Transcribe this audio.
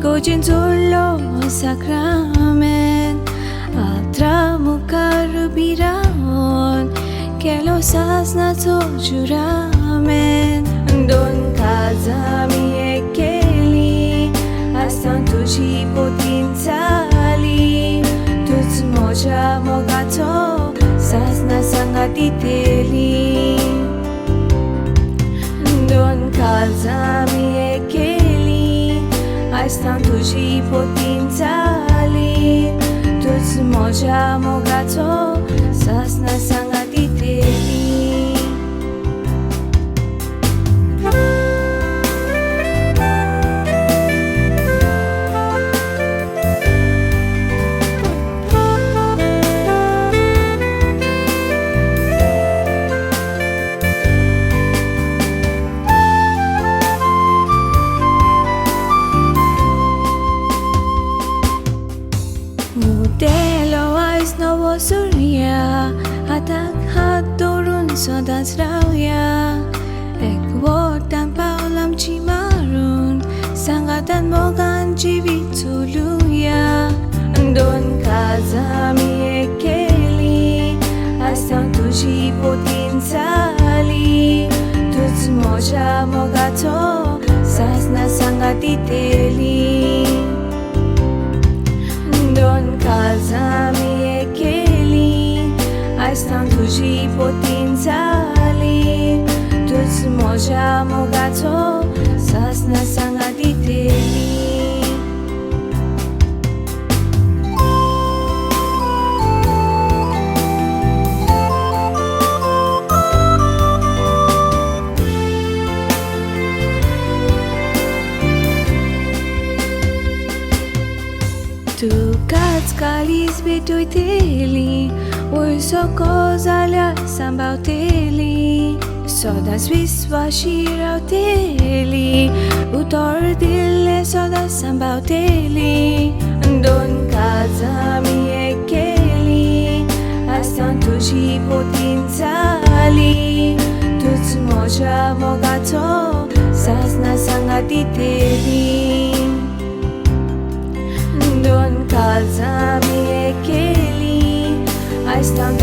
Godzilla sakramen Atra mukarubiraon Kelo sasna tojuramen Don kazami ekeli Astan tuji potintali Tuts moja mogato Sasna sangatiteli Don kazami ekeli Astan tuji potintali Tuts moja mogato Sasna sangatiteli Modelo ais novo surya Atak haturun sodas rauya Ekwotan paulam cimarun Sangatan mogan jivituluya Don kazami ekeli Astan tuji potintali Tuts moja mogato Sasna sangatiteli Don kazami ekeli Astan tuji potintali Tuts moja mogato Sasna sangatiteli Tu cats calis betoiteli Oi so cosa la sambauteli Sodas visvashirauteli Utor dille sodas sambauteli Don kazami ekeli Astan tuji potintali Tuts moja mogato Sasna sangatiteli Don kazami ekeli Astan